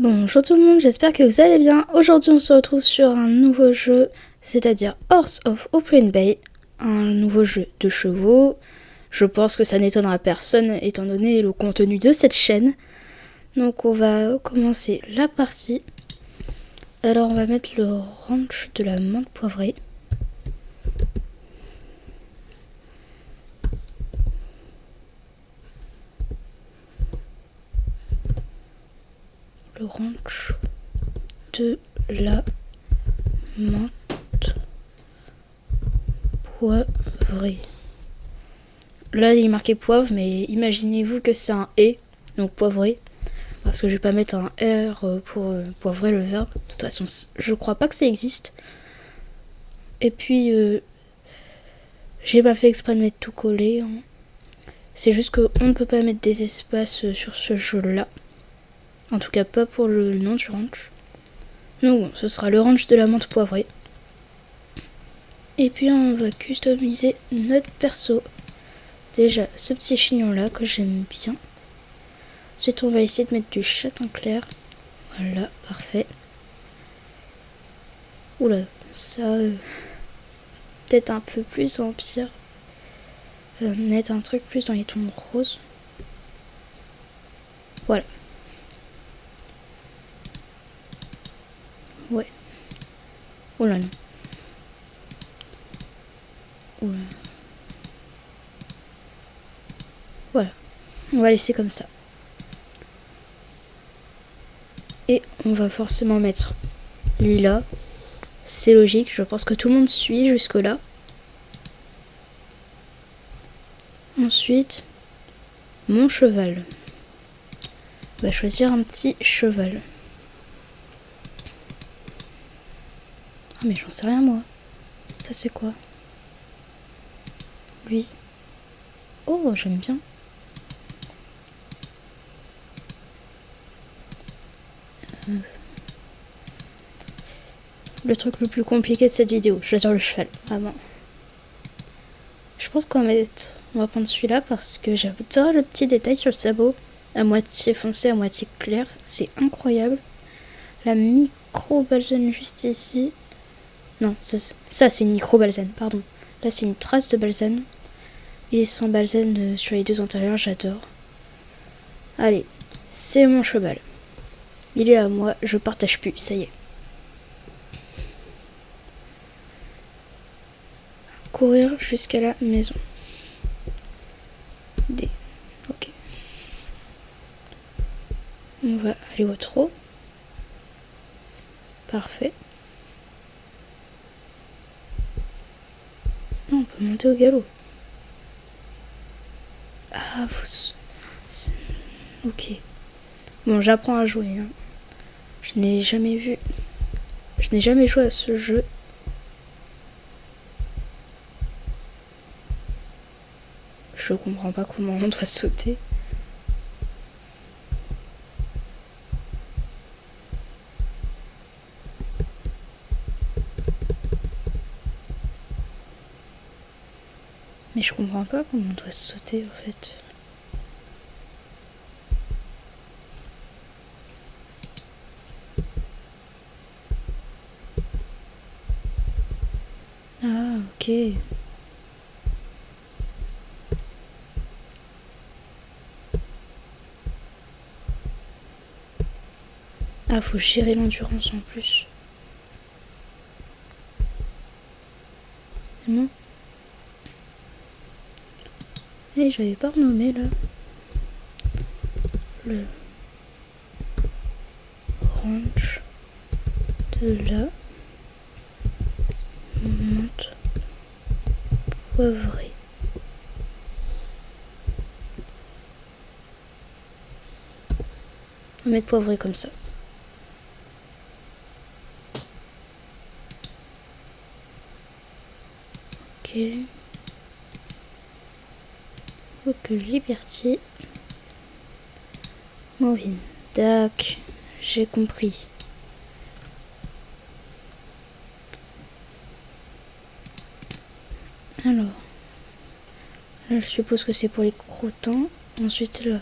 Bonjour tout le monde, j'espère que vous allez bien. Aujourd'hui on se retrouve sur un nouveau jeu, c'est-à-dire Horse of Open Bay, un nouveau jeu de chevaux. Je pense que ça n'étonnera personne étant donné le contenu de cette chaîne. Donc on va commencer la partie. Alors on va mettre le ranch de la menthe poivrée. Le ranch de la menthe poivrée. Là il est marqué poivre, mais imaginez-vous que c'est un et, donc poivré. Parce que je vais pas mettre un R pour poivrer le verbe. De toute façon, je crois pas que ça existe. Et puis, j'ai pas fait exprès de mettre tout collé. Hein. C'est juste qu'on ne peut pas mettre des espaces sur ce jeu-là. En tout cas, pas pour le nom du ranch. Donc bon, ce sera le ranch de la menthe poivrée. Et puis, on va customiser notre perso. Déjà, ce petit chignon-là que j'aime bien. Ensuite, on va essayer de mettre du châtain clair. Voilà, parfait. Oula, ça... peut-être un peu plus vampire. Mettre un truc plus dans les tons roses. Voilà. Ouais. Oh là non. Oula. Voilà. On va laisser comme ça. Et on va forcément mettre lilas. C'est logique, je pense que tout le monde suit jusque-là. Ensuite, mon cheval. On va choisir un petit cheval. Ah mais j'en sais rien moi. Ça c'est quoi? Lui. Oh, j'aime bien. Le truc le plus compliqué de cette vidéo, choisir le cheval. Ah bon. Je pense qu'on va prendre celui-là parce que j'adore le petit détail sur le sabot. À moitié foncé, à moitié clair. C'est incroyable. La micro-balsane juste ici. Non, ça c'est une micro-balsane, pardon. Là c'est une trace de balsane. Et sans balsane sur les deux antérieurs, j'adore. Allez, c'est mon cheval. Il est à moi, je partage plus, ça y est. Courir jusqu'à la maison. D. Ok. On va aller au trot. Parfait. Non, on peut monter au galop. Ah, ok. Bon, j'apprends à jouer. Hein. Je n'ai jamais joué à ce jeu. Je comprends pas comment on doit sauter. Mais je comprends pas comment on doit sauter en fait. Ah, ok. Ah, faut gérer l'endurance en plus. Non. Et j'avais pas renommé là. Le ranch de la menthe poivrée. On va mettre poivré comme ça. Ok. Donc Liberty. Moving. Tac. J'ai compris. Alors. Là, je suppose que c'est pour les crottins. Ensuite, là.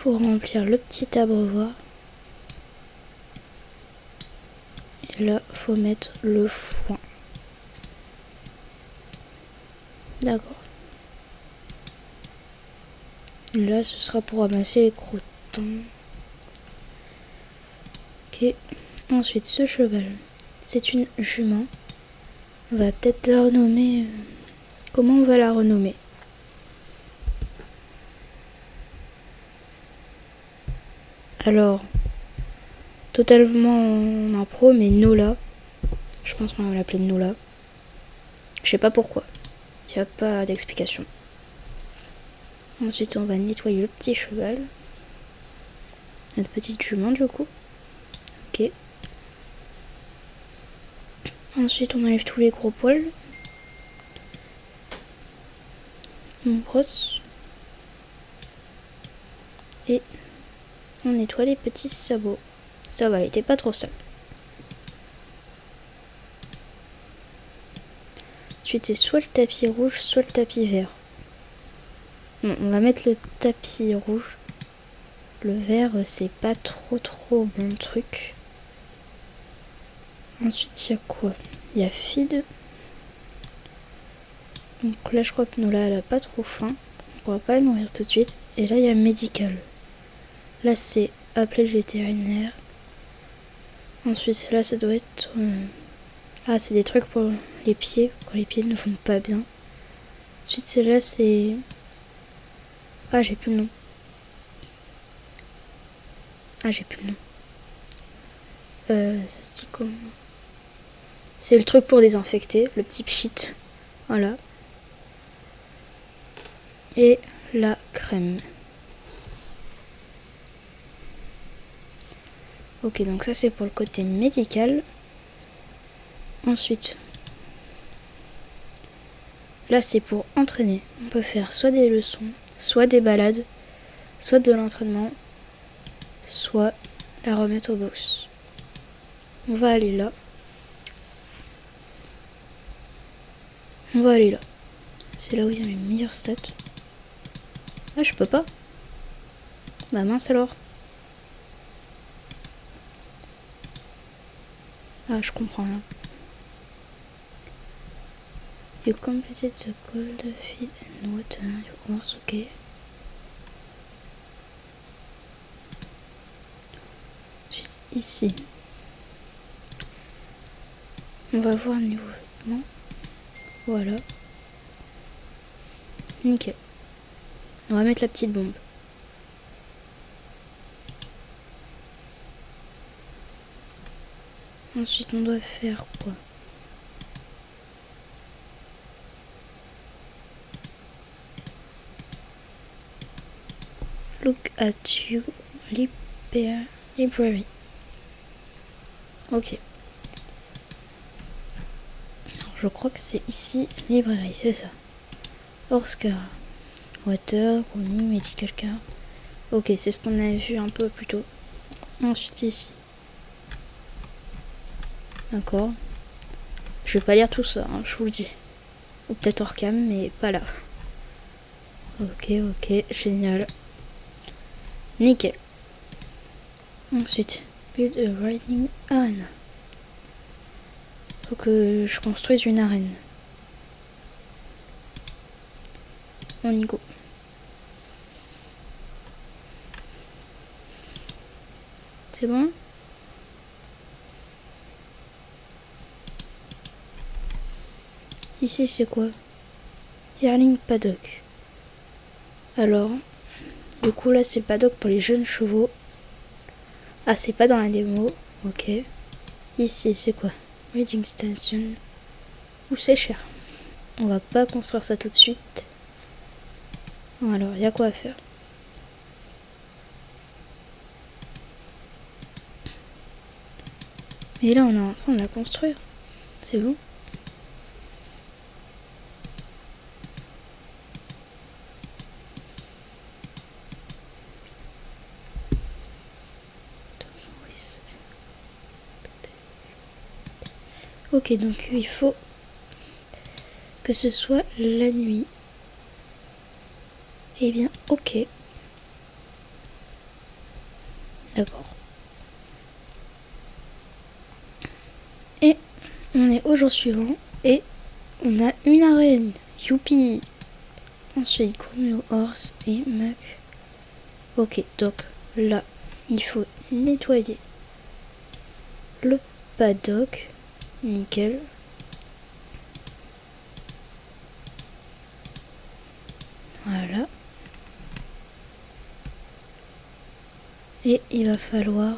Faut remplir le petit abreuvoir. Et là, faut mettre le foin. D'accord. Et là, ce sera pour ramasser les croûtons. Ok. Ensuite, ce cheval, c'est une jument. On va peut-être la renommer... Comment on va la renommer? Alors, totalement en impro, mais Nola. Je pense qu'on va l'appeler Nola. Je sais pas pourquoi. Il n'y a pas d'explication. Ensuite, on va nettoyer le petit cheval. Notre petite jument, du coup. Ok. Ensuite, on enlève tous les gros poils. On brosse. Et on nettoie les petits sabots. Ça va, il était pas trop sale. Ensuite, c'est soit le tapis rouge, soit le tapis vert. Bon, on va mettre le tapis rouge. Le vert, c'est pas trop bon truc. Ensuite, il y a quoi? Il y a Feed. Donc là, je crois que Nola, elle a pas trop faim. On va pas la nourrir tout de suite. Et là, il y a Médical. Là, c'est appeler le vétérinaire. Ensuite, là, ça doit être... Ah, c'est des trucs pour les pieds, quand les pieds ne vont pas bien. Ensuite, celle-là, c'est... Ah, j'ai plus le nom. Ah, j'ai plus le nom. Ça se dit comment? C'est le truc pour désinfecter, le petit pchit. Voilà. Et la crème. Ok, donc ça, c'est pour le côté médical. Ensuite, là, c'est pour entraîner. On peut faire soit des leçons, soit des balades, soit de l'entraînement, soit la remettre au box. On va aller là. On va aller là. C'est là où il y a les meilleures stats. Ah, je peux pas. Bah mince alors. Ah, je comprends rien. You completed the cold feed and water. Your horse, ok. Ensuite, ici. On va voir le niveau vêtements. Voilà. Nickel. On va mettre la petite bombe. Ensuite, on doit faire quoi? Look at you, library. Ok. Alors, je crois que c'est ici, librairie, c'est ça. Oscar. Water, grooming, medical care. Ok, c'est ce qu'on avait vu un peu plus tôt. Ensuite ici. D'accord. Je vais pas lire tout ça, hein, je vous le dis. Ou peut-être hors cam, mais pas là. Ok, génial. Nickel. Ensuite, build a riding arena. Faut que je construise une arène. On y go. C'est bon? Ici, c'est quoi? Yearling Paddock. Alors, du coup, là, c'est le paddock pour les jeunes chevaux. Ah, c'est pas dans la démo. Ok. Ici, c'est quoi? Reading Station. Ouh, c'est cher. On va pas construire ça tout de suite. Bon, alors, il y a quoi à faire? Et là, on est en train de la construire. C'est bon? Ok, donc il faut que ce soit la nuit. Eh bien, ok. D'accord. Et on est au jour suivant et on a une arène. Youpi! Ensuite, Chromio, Horse et Muck. Ok, donc là, il faut nettoyer le paddock. Nickel. Voilà. Et il va falloir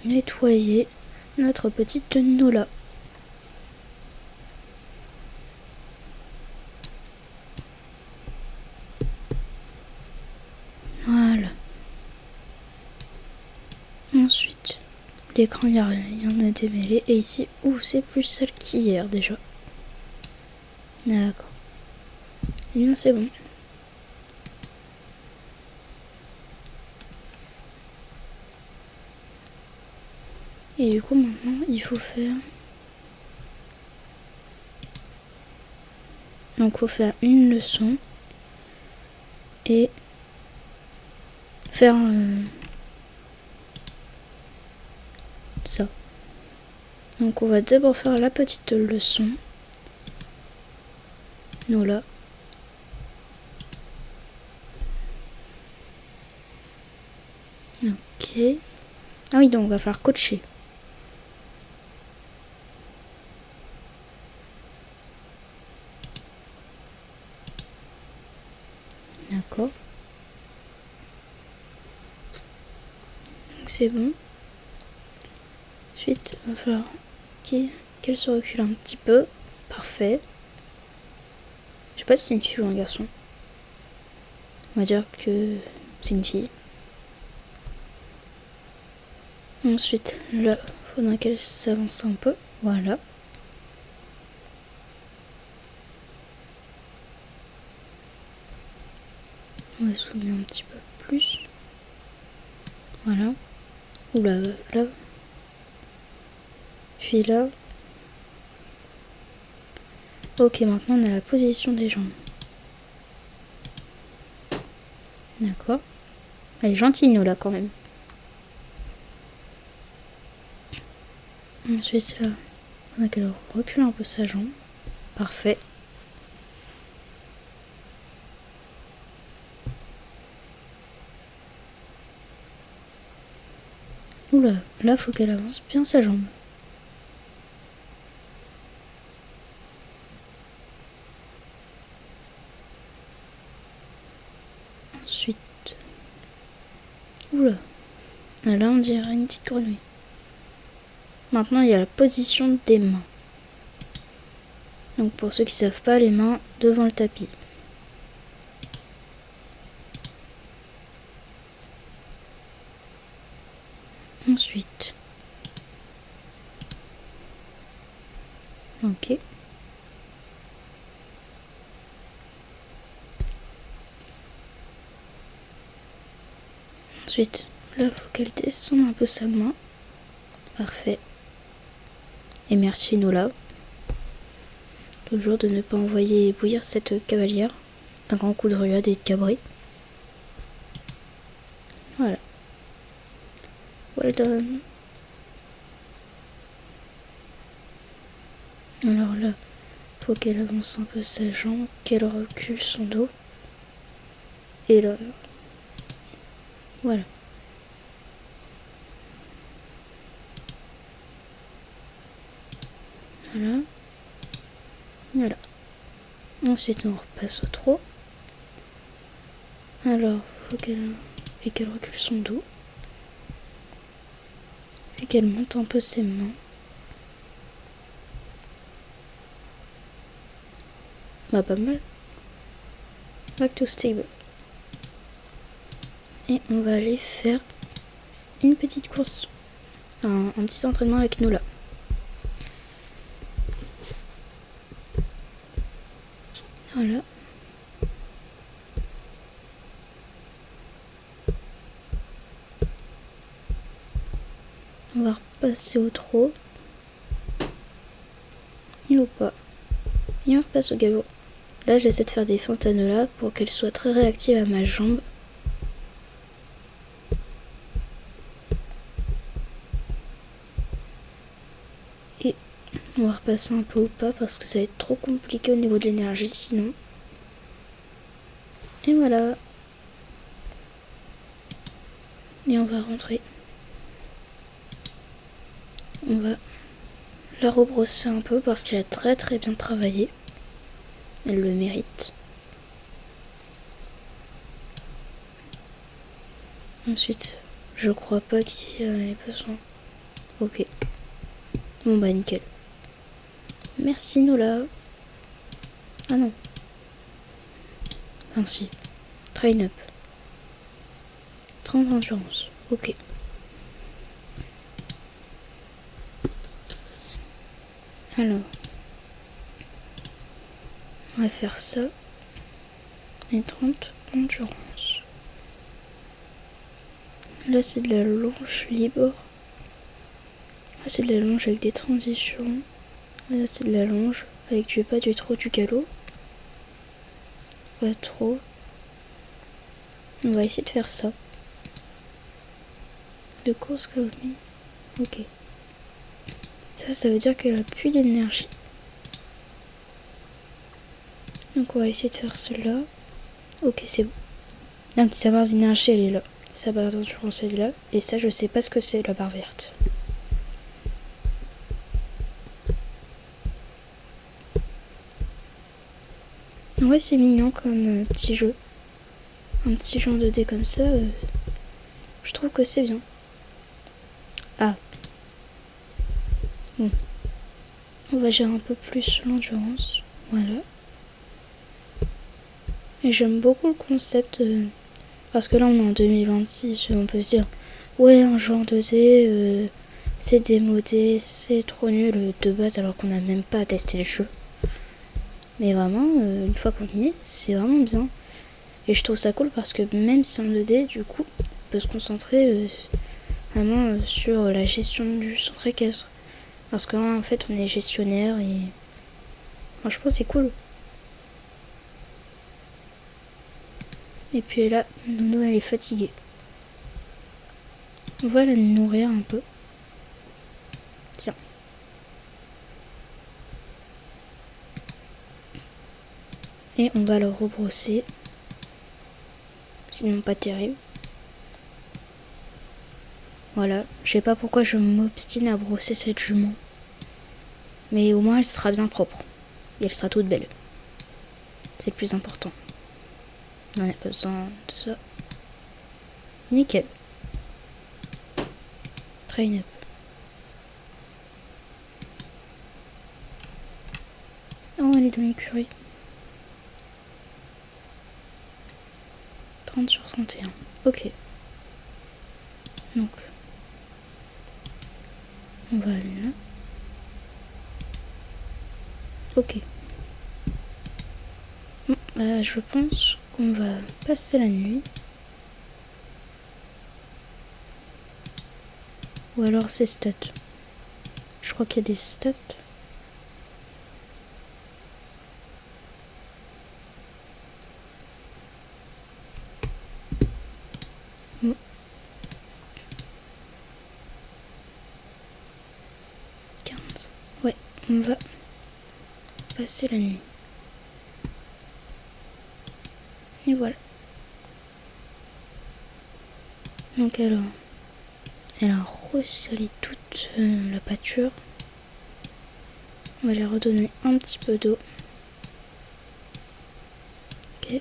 nettoyer notre petite Nola. Voilà. Ensuite, l'écran, il y en a démêlé. Et ici, c'est plus sale qu'hier déjà. D'accord. Et bien, c'est bon. Et du coup, maintenant, il faut faire... Donc, il faut faire une leçon. Et faire ça. Donc, on va d'abord faire la petite leçon. Nous, là. Ok. Ah oui, donc, on va falloir coacher. D'accord. Donc c'est bon. Ensuite, il va falloir qu'elle se recule un petit peu. Parfait. Je sais pas si c'est une fille ou un garçon. On va dire que c'est une fille. Ensuite, là, il faudra qu'elle s'avance un peu. Voilà. On va zoomer un petit peu plus. Voilà. Oula, là. Puis là. Ok, maintenant on a la position des jambes. D'accord. Elle est gentille, nous, là, quand même. Ensuite, là, on a qu'elle recule un peu sa jambe. Parfait. Oula, là, faut qu'elle avance bien sa jambe. Ensuite... Oula. Là, on dirait une petite grenouille. Maintenant, il y a la position des mains. Donc, pour ceux qui ne savent pas, les mains devant le tapis. Ensuite... Ok. Ensuite, là, il faut qu'elle descende un peu sa main. Parfait. Et merci Nola. Toujours de ne pas envoyer bouillir cette cavalière. Un grand coup de ruade et de cabri. Voilà. Well done. Alors là, faut qu'elle avance un peu sa jambe, qu'elle recule son dos. Et là, voilà. Voilà. Voilà. Ensuite, on repasse au trot. Alors, faut qu'elle recule son dos. Et qu'elle monte un peu ses mains. Bah, pas mal. Back to stable. Et on va aller faire une petite course. Un petit entraînement avec Nola. Voilà. On va repasser au trot. Il ou pas. Et on repasse au galop. Là, j'essaie de faire des fentes à Nola pour qu'elle soit très réactive à ma jambe. Et on va repasser un peu au pas parce que ça va être trop compliqué au niveau de l'énergie sinon. Et voilà. Et on va rentrer. On va la rebrosser un peu parce qu'elle a très très bien travaillé. Elle le mérite. Ensuite, je crois pas qu'il y ait besoin. Ok. Bon bah nickel. Merci Nola. Ah non. Ainsi. Train up. 30 endurance. Ok. Alors. On va faire ça. Et 30 endurance. Là c'est de la longe libre. Là c'est de la longe avec des transitions. Là c'est de la longe avec du pas du trop du galop. Pas trop. On va essayer de faire ça. De course Cloudmine. Ok. Ça veut dire qu'elle a plus d'énergie. Donc on va essayer de faire cela. Ok, c'est bon. Donc sa barre d'énergie elle est là. Sa barre d'endurance elle est là. Et ça je sais pas ce que c'est la barre verte. Ouais c'est mignon comme petit jeu. Un petit genre de dé comme ça. Je trouve que c'est bien. Ah. Bon. On va gérer un peu plus l'endurance. Voilà. Et j'aime beaucoup le concept. Parce que là on est en 2026. On peut se dire. Ouais un genre de dé. C'est démodé. C'est trop nul de base alors qu'on n'a même pas testé le jeu. Mais vraiment, une fois qu'on y est, c'est vraiment bien. Et je trouve ça cool parce que même si on 2D, du coup, on peut se concentrer vraiment sur la gestion du centre équestre. Parce que là, en fait, on est gestionnaire et franchement, c'est cool. Et puis là, Nono, elle est fatiguée. On va la nourrir un peu. Tiens. Et on va la rebrosser. Sinon, pas terrible. Voilà. Je sais pas pourquoi je m'obstine à brosser cette jument. Mais au moins, elle sera bien propre. Et elle sera toute belle. C'est le plus important. On a besoin de ça. Nickel. Train up. Oh, elle est dans l'écurie. 30 sur 31. Ok. Donc, on va aller là. Ok. Bon, je pense qu'on va passer la nuit. Ou alors c'est stats. Je crois qu'il y a des stats. Bon. 15. Ouais, on va passer la nuit. Et voilà. Donc alors, elle a ressalé toute la pâture. On va lui redonner un petit peu d'eau. Ok.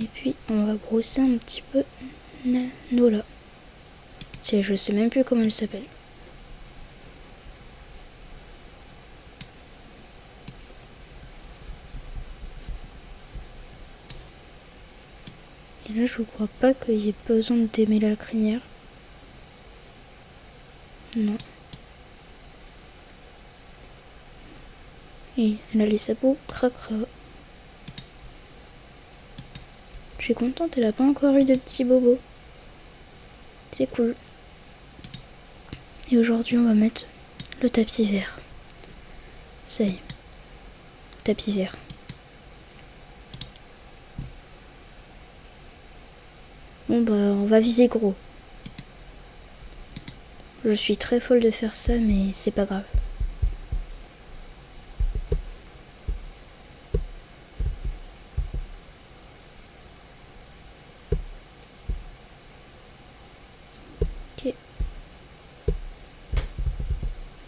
Et puis on va brosser un petit peu Nola. Tiens, je sais même plus comment elle s'appelle. Et là je crois pas qu'il y ait besoin de démêler la crinière. Non. Et elle a les sabots cracra. Je suis contente, elle a pas encore eu de petits bobos. C'est cool. Et aujourd'hui on va mettre Le tapis vert. Ça y est. Tapis vert. Bon bah on va viser gros. Je suis très folle de faire ça mais c'est pas grave. Ok.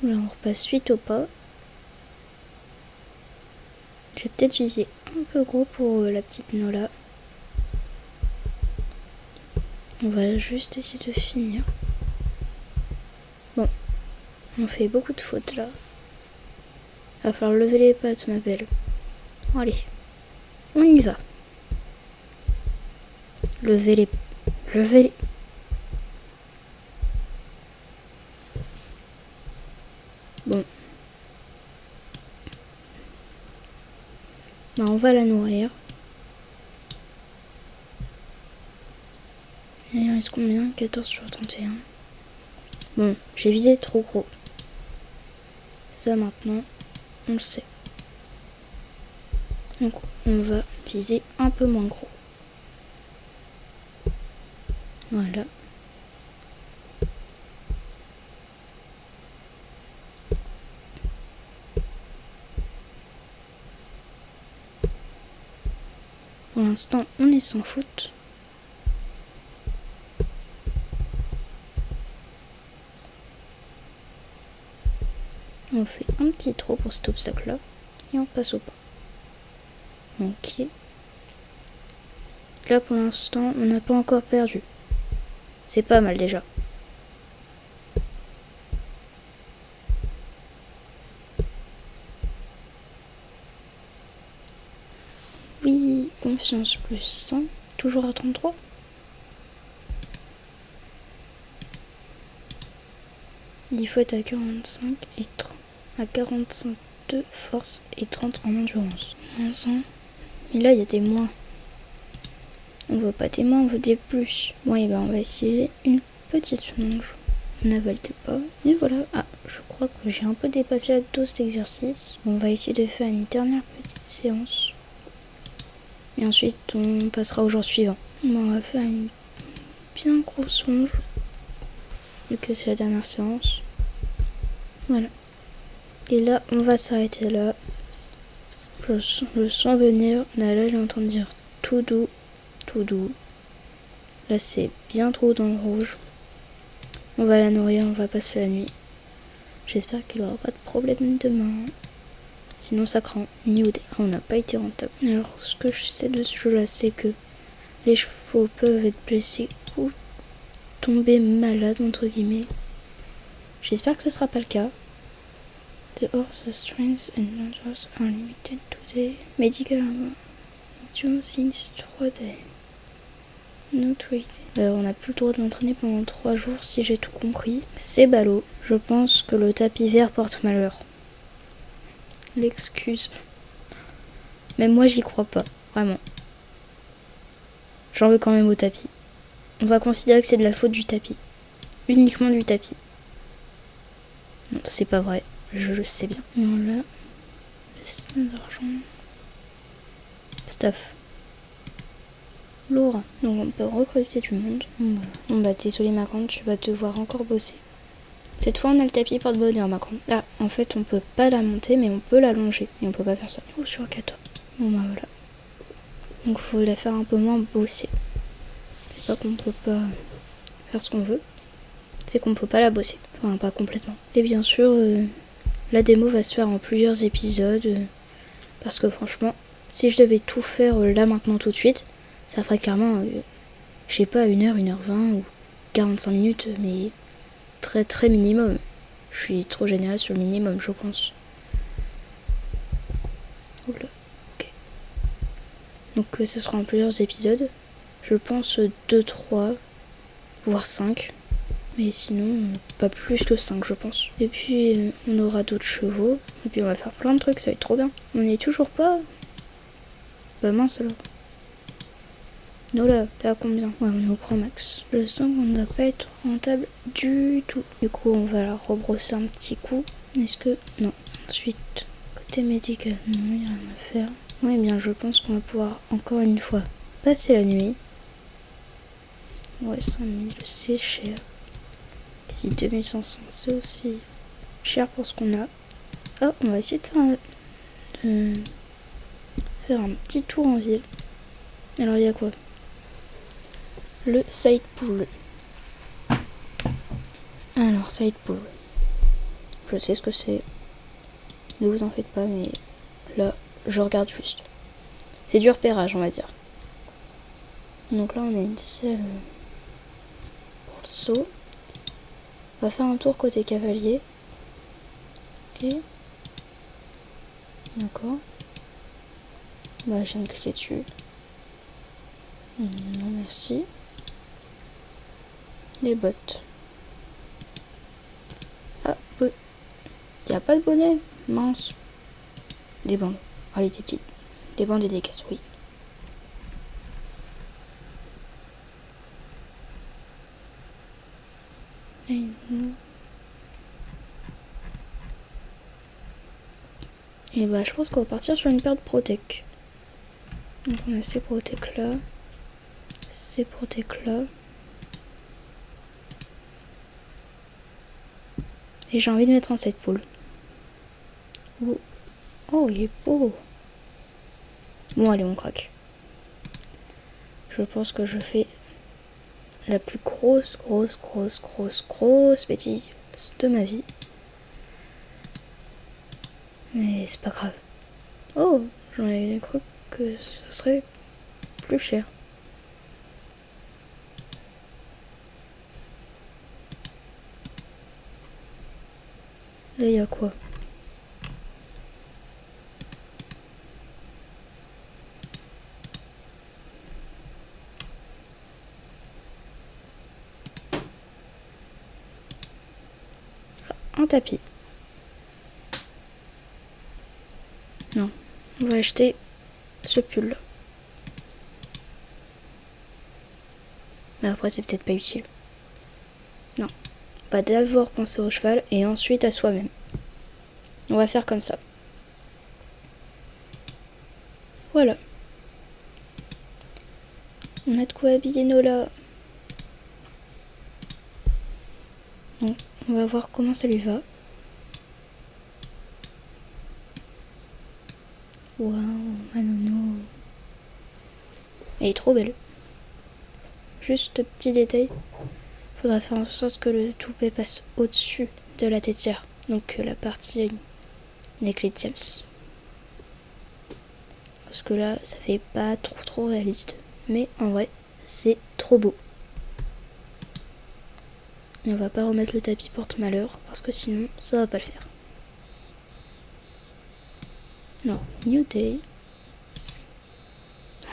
Là on repasse suite au pas. Je vais peut-être viser un peu gros pour la petite Nola. On va juste essayer de finir. Bon, on fait beaucoup de fautes là. Va falloir lever les pattes, ma belle. Bon, allez, on y va. Lever les... Bon. Bah, on va la nourrir. Il reste combien? 14 sur 31. Bon, j'ai visé trop gros. Ça maintenant, on le sait. Donc on va viser un peu moins gros. Voilà. Pour l'instant, on est sans faute. On fait un petit trou pour cet obstacle-là. Et on passe au pas. Ok. Là, pour l'instant, on n'a pas encore perdu. C'est pas mal déjà. Oui, confiance plus 100. Toujours à 33. Il faut être à 45 et 30. À 45 de force et 30 en endurance. Moins 100. Mais là, il y a des moins. On veut pas des moins, on veut des plus. Bon, et ben on va essayer une petite longe. On n'avale pas. Et voilà. Ah, je crois que j'ai un peu dépassé la dose d'exercice. On va essayer de faire une dernière petite séance. Et ensuite, on passera au jour suivant. Bon, on va faire une bien grosse longe. Vu que c'est la dernière séance. Voilà. Et là, on va s'arrêter là. Je le sens venir. Là, elle est en train de dire tout doux. Tout doux. Là, c'est bien trop dans le rouge. On va la nourrir, on va passer la nuit. J'espère qu'elle aura pas de problème demain. Sinon, ça craint. Ni au dé. On n'a pas été rentable. Alors, ce que je sais de ce jeu-là, c'est que les chevaux peuvent être blessés ou tomber malades, entre guillemets. J'espère que ce sera pas le cas. The horse's strength and numbers are limited today. Medical since 3 days. No trade. On n'a plus le droit de l'entraîner pendant 3 jours si j'ai tout compris. C'est ballot. Je pense que le tapis vert porte malheur. L'excuse. Même moi j'y crois pas. Vraiment. J'en veux quand même au tapis. On va considérer que c'est de la faute du tapis. Uniquement du tapis. Non, c'est pas vrai. Je le sais bien. Voilà. Le d'argent. Stuff. Lourd. Donc on peut recruter du monde. Bon bah désolé ma grande, tu vas devoir encore bosser. Cette fois on a le tapis porte-bonheur ma grande. Ah, en fait on peut pas la monter mais on peut la longer. Et on peut pas faire ça. Oh sur 14. Bon bah voilà. Donc faut la faire un peu moins bosser. C'est pas qu'on peut pas faire ce qu'on veut. C'est qu'on peut pas la bosser. Enfin pas complètement. Et bien sûr la démo va se faire en plusieurs épisodes. Parce que franchement, si je devais tout faire là maintenant tout de suite, ça ferait clairement, je sais pas, 1h, 1h20 ou 45 minutes, mais très très minimum. Je suis trop généreuse sur le minimum, je pense. Oula, ok. Donc ce sera en plusieurs épisodes. Je pense 2, 3, voire 5. Mais sinon, pas plus que 5, je pense. Et puis, on aura d'autres chevaux. Et puis, on va faire plein de trucs, ça va être trop bien. On n'y est toujours pas. Bah mince alors. Nola, t'es à combien? Ouais, on est au grand max. Je sens qu'on ne doit pas être rentable du tout. Du coup, on va la rebrosser un petit coup. Est-ce que... Non. Ensuite, côté médical, non, il n'y a rien à faire. Oui, bien, je pense qu'on va pouvoir, encore une fois, passer la nuit. Ouais, 5000, c'est cher. Ici, 2500, c'est aussi cher pour ce qu'on a. Ah, on va essayer de faire un petit tour en ville. Alors, il y a quoi? Le side pool. Alors, side pool. Je sais ce que c'est. Ne vous en faites pas, mais là, je regarde juste. C'est du repérage, on va dire. Donc là, on a une selle pour le saut. On va faire un tour côté cavalier. Ok. D'accord. Bah, je viens de cliquer dessus. Non, merci. Les bottes. Ah, il n'y a pas de bonnet. Mince. Des bandes. Allez, des petites. Des bandes et des caisses, oui. Et bah, je pense qu'on va partir sur une paire de Protec. Donc, on a ces Protec là. Ces Protec là. Et j'ai envie de mettre un side pool. Oh, il est beau. Bon, allez, on craque. Je pense que je fais la plus grosse bêtise de ma vie. Mais c'est pas grave. Oh, j'en ai cru que ce serait plus cher. Là, il y a quoi? Un tapis. Non, on va acheter ce pull là. Mais après, c'est peut-être pas utile. Non. On va d'abord penser au cheval et ensuite à soi-même. On va faire comme ça. Voilà. On a de quoi habiller Nola. Donc, on va voir comment ça lui va. Waouh, ma nounou. Elle est trop belle. Juste petit détail. Faudra faire en sorte que le toupet passe au-dessus de la tétière. Donc la partie avec les diams. Parce que là, ça fait pas trop réaliste. Mais en vrai, c'est trop beau. Et on va pas remettre le tapis porte-malheur. Parce que sinon, ça va pas le faire. Non, New Day.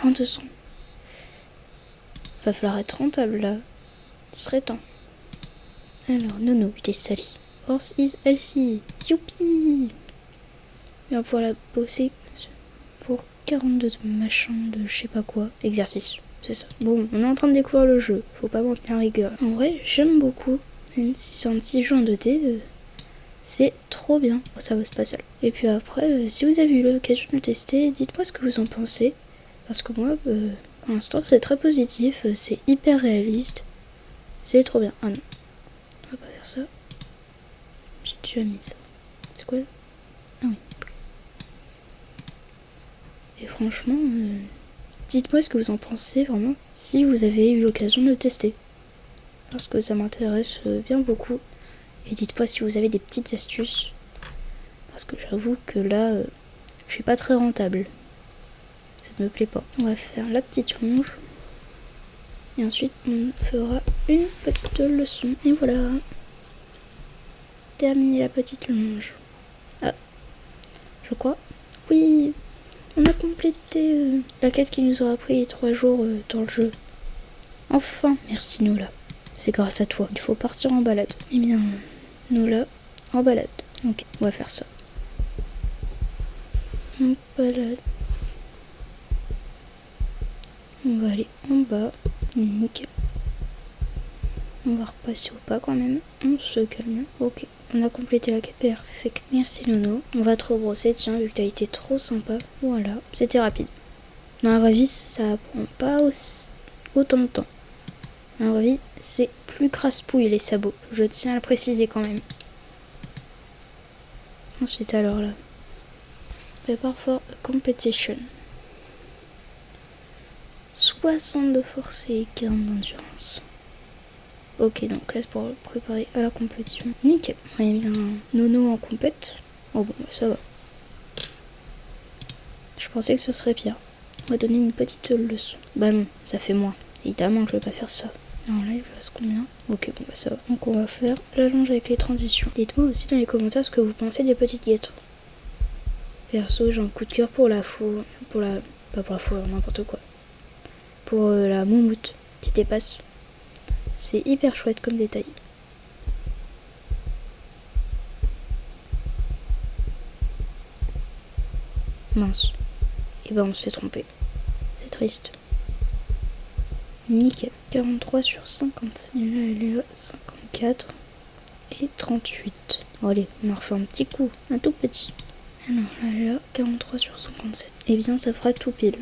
200. Va falloir être rentable là. Il serait temps. Alors, Nono, il est sali. Horse is healthy. Youpi! Et on va pouvoir la bosser pour 42 de machin de je sais pas quoi. Exercice, c'est ça. Bon, on est en train de découvrir le jeu. Faut pas m'en tenir rigueur. En vrai, j'aime beaucoup. Même si c'est un petit jeu en 2D, c'est trop bien. Ça va se passer là. Et puis après, si vous avez eu l'occasion de le tester, dites-moi ce que vous en pensez. Parce que moi, pour l'instant, c'est très positif. C'est hyper réaliste. C'est trop bien. Ah non. On va pas faire ça. J'ai déjà mis ça. C'est quoi? Ah oui. Et franchement, dites-moi ce que vous en pensez vraiment si vous avez eu l'occasion de le tester. Parce que ça m'intéresse bien beaucoup. Et dites-moi si vous avez des petites astuces. Parce que j'avoue que là, je suis pas très rentable. Ça ne me plaît pas. On va faire la petite longe. Et ensuite, on fera une petite leçon. Et voilà. Terminer la petite longe. Ah, je crois. Oui, on a complété la quête qui nous aura pris 3 jours dans le jeu. Enfin, merci Nola. C'est grâce à toi. Il faut partir en balade. Eh bien, Nola, en balade. Ok, on va faire ça. En balade. On va aller en bas. Nickel. On va repasser au pas quand même. On se calme. Ok. On a complété la quête perfecte. Merci Nono. On va te rebrosser, tiens, vu que t'as été trop sympa. Voilà, c'était rapide. Dans la vraie vie, ça prend pas autant de temps. Dans la vraie vie, c'est plus crasse-pouille les sabots. Je tiens à le préciser quand même. Ensuite, alors là. Prepare for a competition. 60 de force et 40 d'endurance. Ok, donc là c'est pour préparer à la compétition. Nickel. On a mis un Nono en compète. Oh bon, ça va. Je pensais que ce serait pire. On va donner une petite leçon. Bah non, ça fait moins. Évidemment que je vais pas faire ça. Alors là, il reste combien? Ok, bon bah ça va. Donc on va faire la longe avec les transitions. Dites-moi aussi dans les commentaires ce que vous pensez des petites gâteaux. Perso, j'ai un coup de cœur pour la fourrure. Pas pour la fourrure, n'importe quoi. Pour la moumoute qui dépasse. C'est hyper chouette comme détail. Mince. Et ben on s'est trompé. C'est triste. Nickel. 43 sur 50. Et là elle est à 54 et 38. Bon, allez, on en refait un petit coup. Un tout petit. Alors là elle est à 43 sur 57. Et bien ça fera tout pile.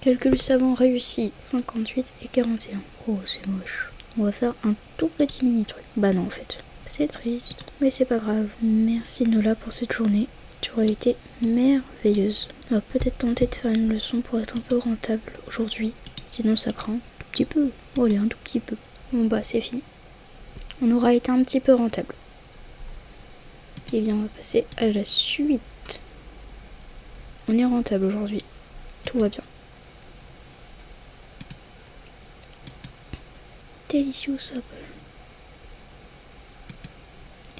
Calcul savant réussi, 58 et 41. Oh, c'est moche. On va faire un tout petit mini truc. Bah non, en fait. C'est triste, mais c'est pas grave. Merci Nola pour cette journée. Tu aurais été merveilleuse. On va peut-être tenter de faire une leçon pour être un peu rentable aujourd'hui. Sinon ça craint. Un tout petit peu. Oh, allez, un tout petit peu. Bon bah, c'est fini. On aura été un petit peu rentable. Et bien, on va passer à la suite. On est rentable aujourd'hui. Tout va bien. Délicieux apple.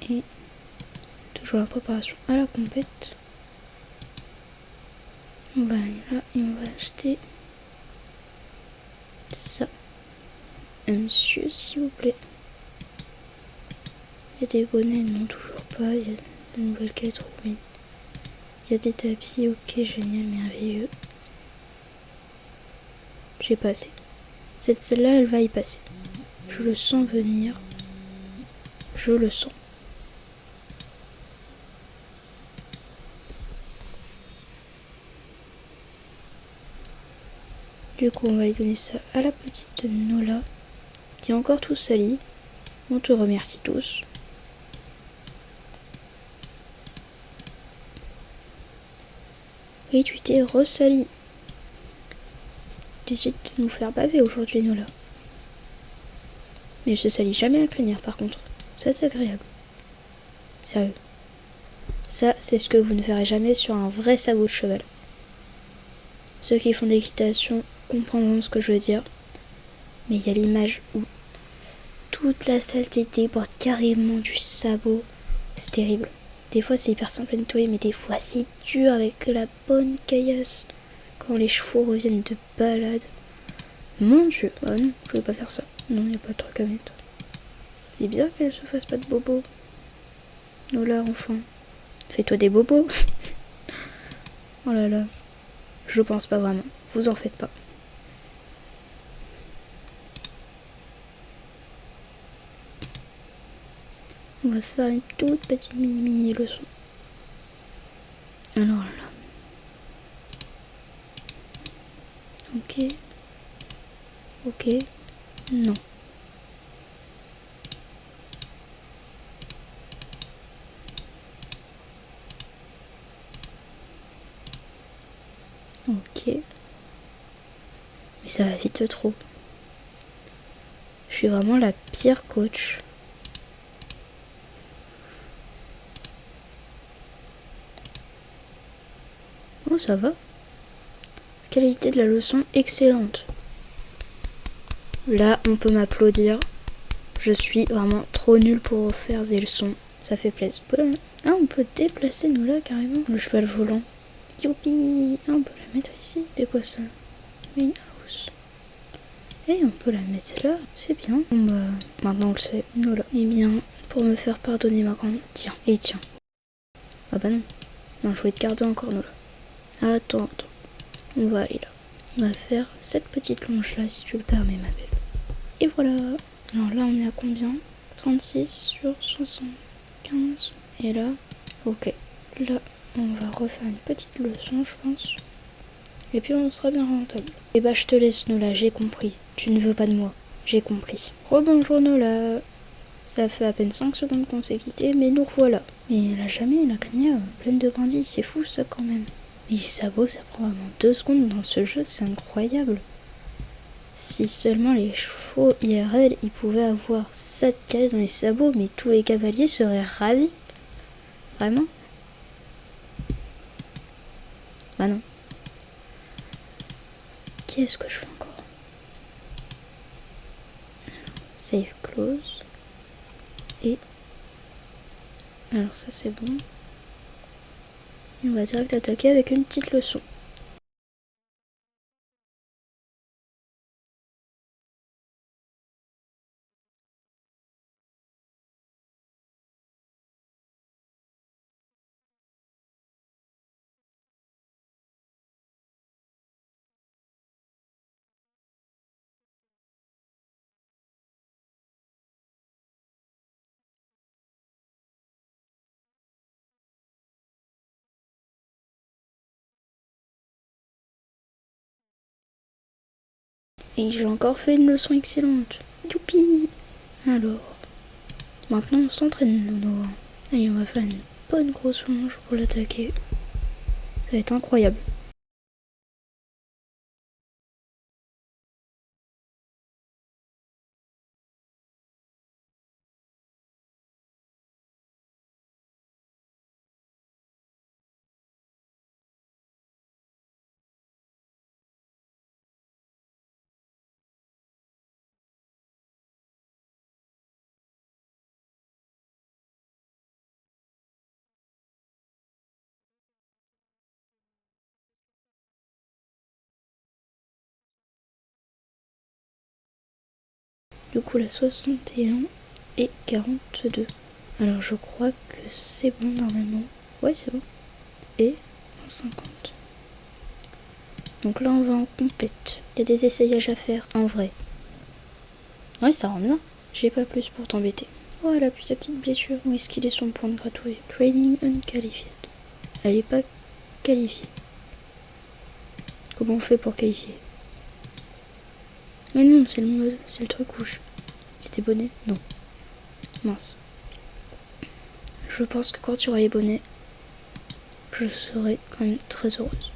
Et toujours la préparation à la compète. On va aller là et on va acheter ça. Monsieur, s'il vous plaît. Il y a des bonnets, non, toujours pas. Il y a de nouvelles quêtes, oui. Il y a des tapis, ok, génial, merveilleux. J'ai passé. Celle-là, elle va y passer. Je le sens venir. Je le sens. Du coup, on va aller donner ça à la petite Nola, qui est encore tout sali. On te remercie tous. Et tu t'es ressali. Tu décides de nous faire baver aujourd'hui, Nola. Mais je salis jamais la crinière par contre. Ça c'est agréable. Sérieux. Ça c'est ce que vous ne verrez jamais sur un vrai sabot de cheval. Ceux qui font de l'équitation comprendront ce que je veux dire. Mais il y a l'image où toute la saleté déborde carrément du sabot. C'est terrible. Des fois c'est hyper simple à nettoyer, mais des fois c'est dur avec la bonne caillasse. Quand les chevaux reviennent de balade. Mon Dieu. Ah non, je vais pas faire ça. Non, il n'y a pas de truc à mettre. C'est bizarre qu'elle se fasse pas de bobos. Nola, enfin. Fais-toi des bobos. Oh là là. Je pense pas vraiment. Vous en faites pas. On va faire une toute petite mini leçon. Alors là. Ok. Ok. Non. Ok. Mais ça va vite trop. Je suis vraiment la pire coach. Oh, ça va. Qualité de la leçon excellente. Là, on peut m'applaudir. Je suis vraiment trop nulle pour faire des leçons. Ça fait plaisir. Ah, on peut déplacer nous là carrément. Le cheval volant. Youpi. Ah, on peut la mettre ici. C'est quoi ça? Une house. Et on peut la mettre là. C'est bien. Bon bah, maintenant on le sait. Nous là. Eh bien, pour me faire pardonner ma grande. Tiens. Et tiens. Ah bah non. Non, je voulais te garder encore nous là. Attends. On va aller là. On va faire cette petite longe là si tu le permets ma belle. Et voilà. Alors là on est à combien? 36 sur 75. Et là, ok. Là, on va refaire une petite leçon, je pense. Et puis on sera bien rentable. Et bah je te laisse Nola, j'ai compris. Tu ne veux pas de moi. J'ai compris. Rebonjour Nola. Ça fait à peine 5 secondes qu'on s'est quitté, mais nous revoilà. Mais elle a jamais la crinière pleine de brindilles, c'est fou ça quand même. Mais les sabots, ça prend vraiment 2 secondes dans ce jeu, c'est incroyable. Si seulement les chevaux IRL, ils pouvaient avoir 7 cases dans les sabots, mais tous les cavaliers seraient ravis. Vraiment? Bah non. Qu'est-ce que je fais encore? Save close. Et... alors ça c'est bon. Et on va direct attaquer avec une petite leçon. Et j'ai encore fait une leçon excellente. Youpi! Alors, maintenant on s'entraîne, Nono. Allez, on va faire une bonne grosse longe pour l'attaquer. Ça va être incroyable. Du coup, la 61 et 42. Alors, je crois que c'est bon normalement. Ouais, c'est bon. Et 50. Donc là, on va en compète. Il y a des essayages à faire, en vrai. Ouais, ça rend bien. J'ai pas plus pour t'embêter. Voilà, puis sa petite blessure. Où est-ce qu'il est son point de gratouille? Training unqualified. Elle est pas qualifiée. Comment on fait pour qualifier? Mais non, c'est le truc rouge. C'était bonnet? Non. Mince. Je pense que quand tu auras les bonnets, je serai quand même très heureuse.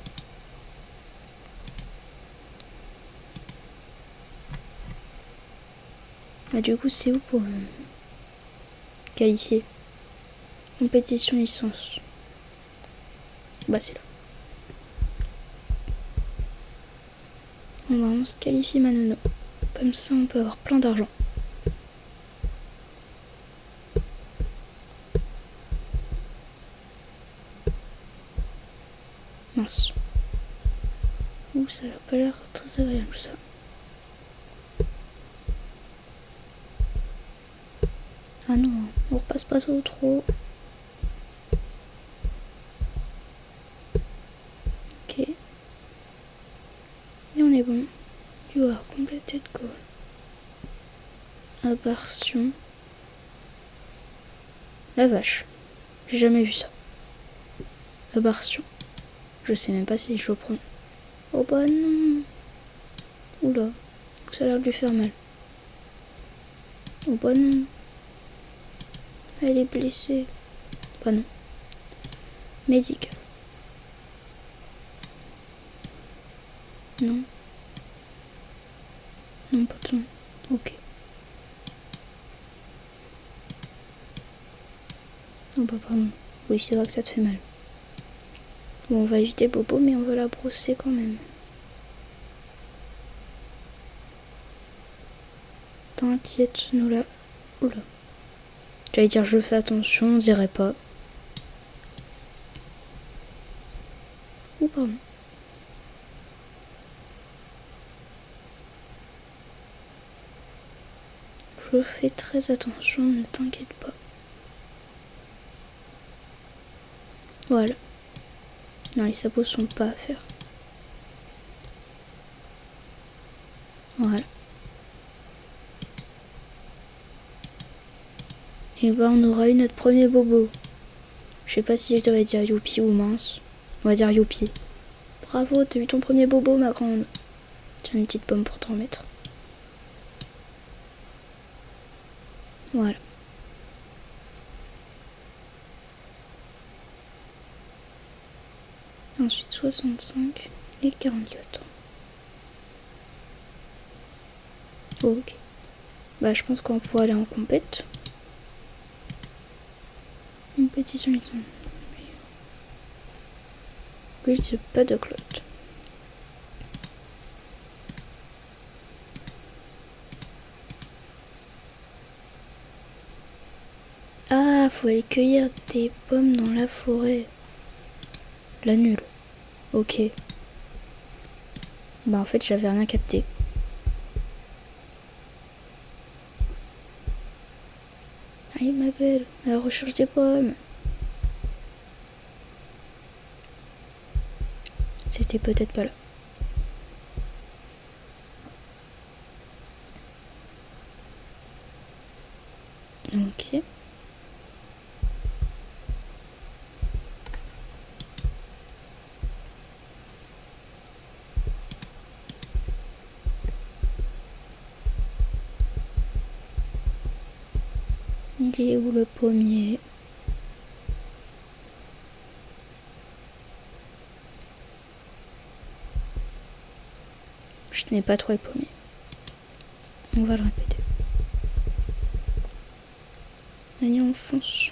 Bah du coup, c'est où pour qualifier? Compétition licence. Bah c'est là. On se qualifie Manono. Comme ça, on peut avoir plein d'argent. Mince. Ouh, ça a pas l'air très agréable ça. Ah non, on repasse pas trop. Ok. Et on est bon. You are completed goal. Aberration. La vache. J'ai jamais vu ça. Aberration. Je sais même pas si je prends. Oh bah non. Oula. Ça a l'air de lui faire mal. Oh bah non. Elle est blessée. Bah non. Médical. Non. Non, pas besoin. Ok. Oh bah pardon. Oui, c'est vrai que ça te fait mal. Bon, on va éviter le bobo, mais on va la brosser quand même. T'inquiète, nous là. Oula. J'allais dire je fais attention, on dirait pas. Ou pardon. Je fais très attention, ne t'inquiète pas. Voilà. Non, les sabots sont pas à faire. Voilà. Et ben on aura eu notre premier bobo. Je sais pas si je devrais dire youpi ou mince. On va dire youpi. Bravo, t'as eu ton premier bobo, ma grande. Tiens, une petite pomme pour t'en mettre. Voilà. Ensuite 65 et 44. Ok. Bah je pense qu'on pourra aller en compète. Compétition, ils sont... Oui, c'est pas de clotte. Ah, faut aller cueillir des pommes dans la forêt. La nulle. Ok. Bah en fait, j'avais rien capté. Aïe, ma belle, à la recherche des pommes. C'était peut-être pas là. Ok. Il est où le pommier? Je n'ai pas trouvé le pommier. On va le répéter. Allez, on fonce.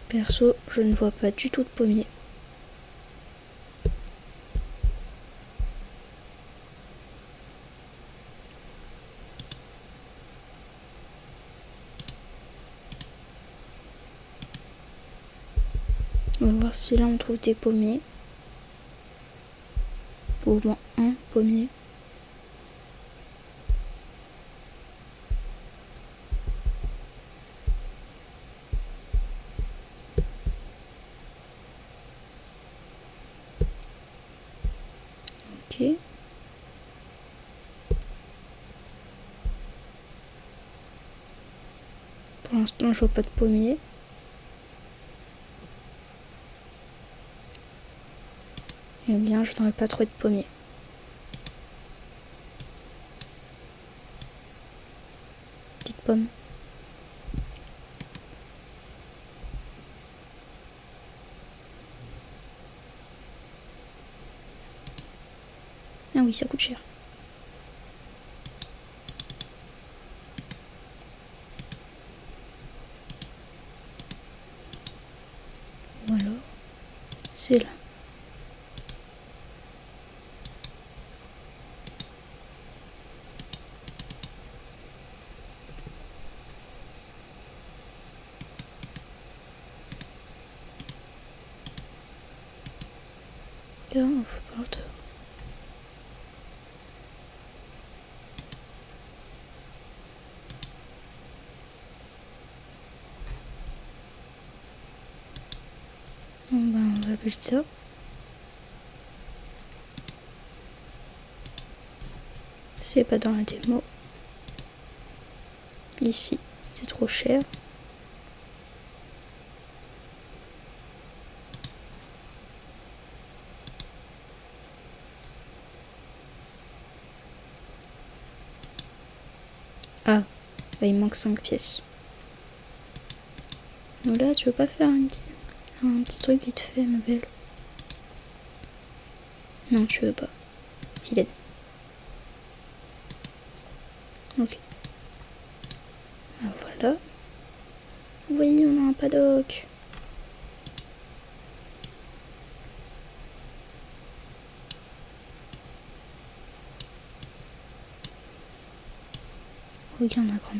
Perso, je ne vois pas du tout de pommier. On va voir si là on trouve des pommiers. Ou au moins un pommier. Ok. Pour l'instant, je vois pas de pommier. Eh bien, je n'aurais pas trouvé de pommier. Petite pomme. Ah oui, ça coûte cher. Ou alors, c'est là. Là, on faut pas le faire. Bon, ben, on va appeler ça. C'est pas dans la démo. Ici, c'est trop cher. Ah, bah, il manque 5 pièces. Donc là, tu veux pas faire un petit truc vite fait, ma belle? Non, tu veux pas. Vilaine. Ok. Ah, voilà. Oui, on a un paddock. Regarde ma grande.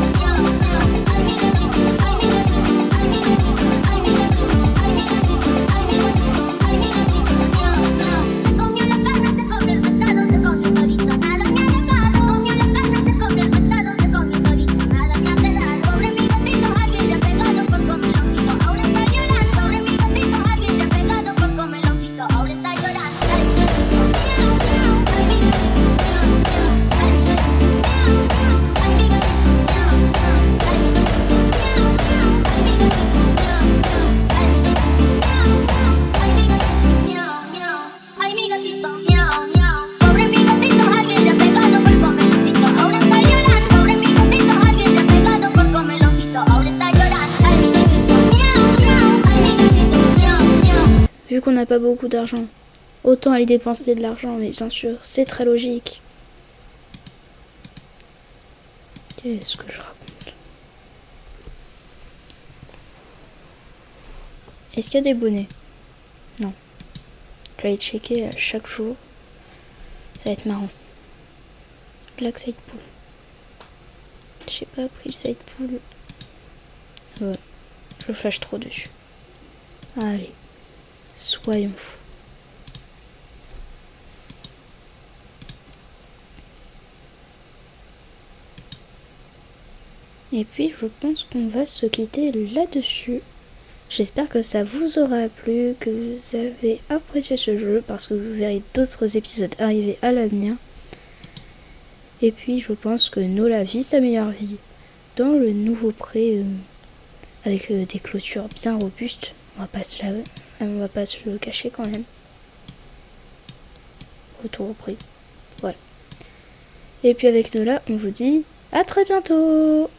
Vu qu'on n'a pas beaucoup d'argent, autant aller dépenser de l'argent, mais bien sûr, c'est très logique. Qu'est-ce que je raconte? Est-ce qu'il y a des bonnets? Non. Je vais aller checker chaque jour. Ça va être marrant. Black Side Pool. J'ai pas pris le Side Pool. Ouais. Je flash trop dessus. Allez. Soyons fous. Et puis je pense qu'on va se quitter là-dessus. J'espère que ça vous aura plu, que vous avez apprécié ce jeu, parce que vous verrez d'autres épisodes arriver à l'avenir. Et puis je pense que Nola vit sa meilleure vie dans le nouveau pré avec des clôtures bien robustes. On va pas se le cacher quand même. Retour au pré. Voilà. Et puis avec Nola, on vous dit à très bientôt.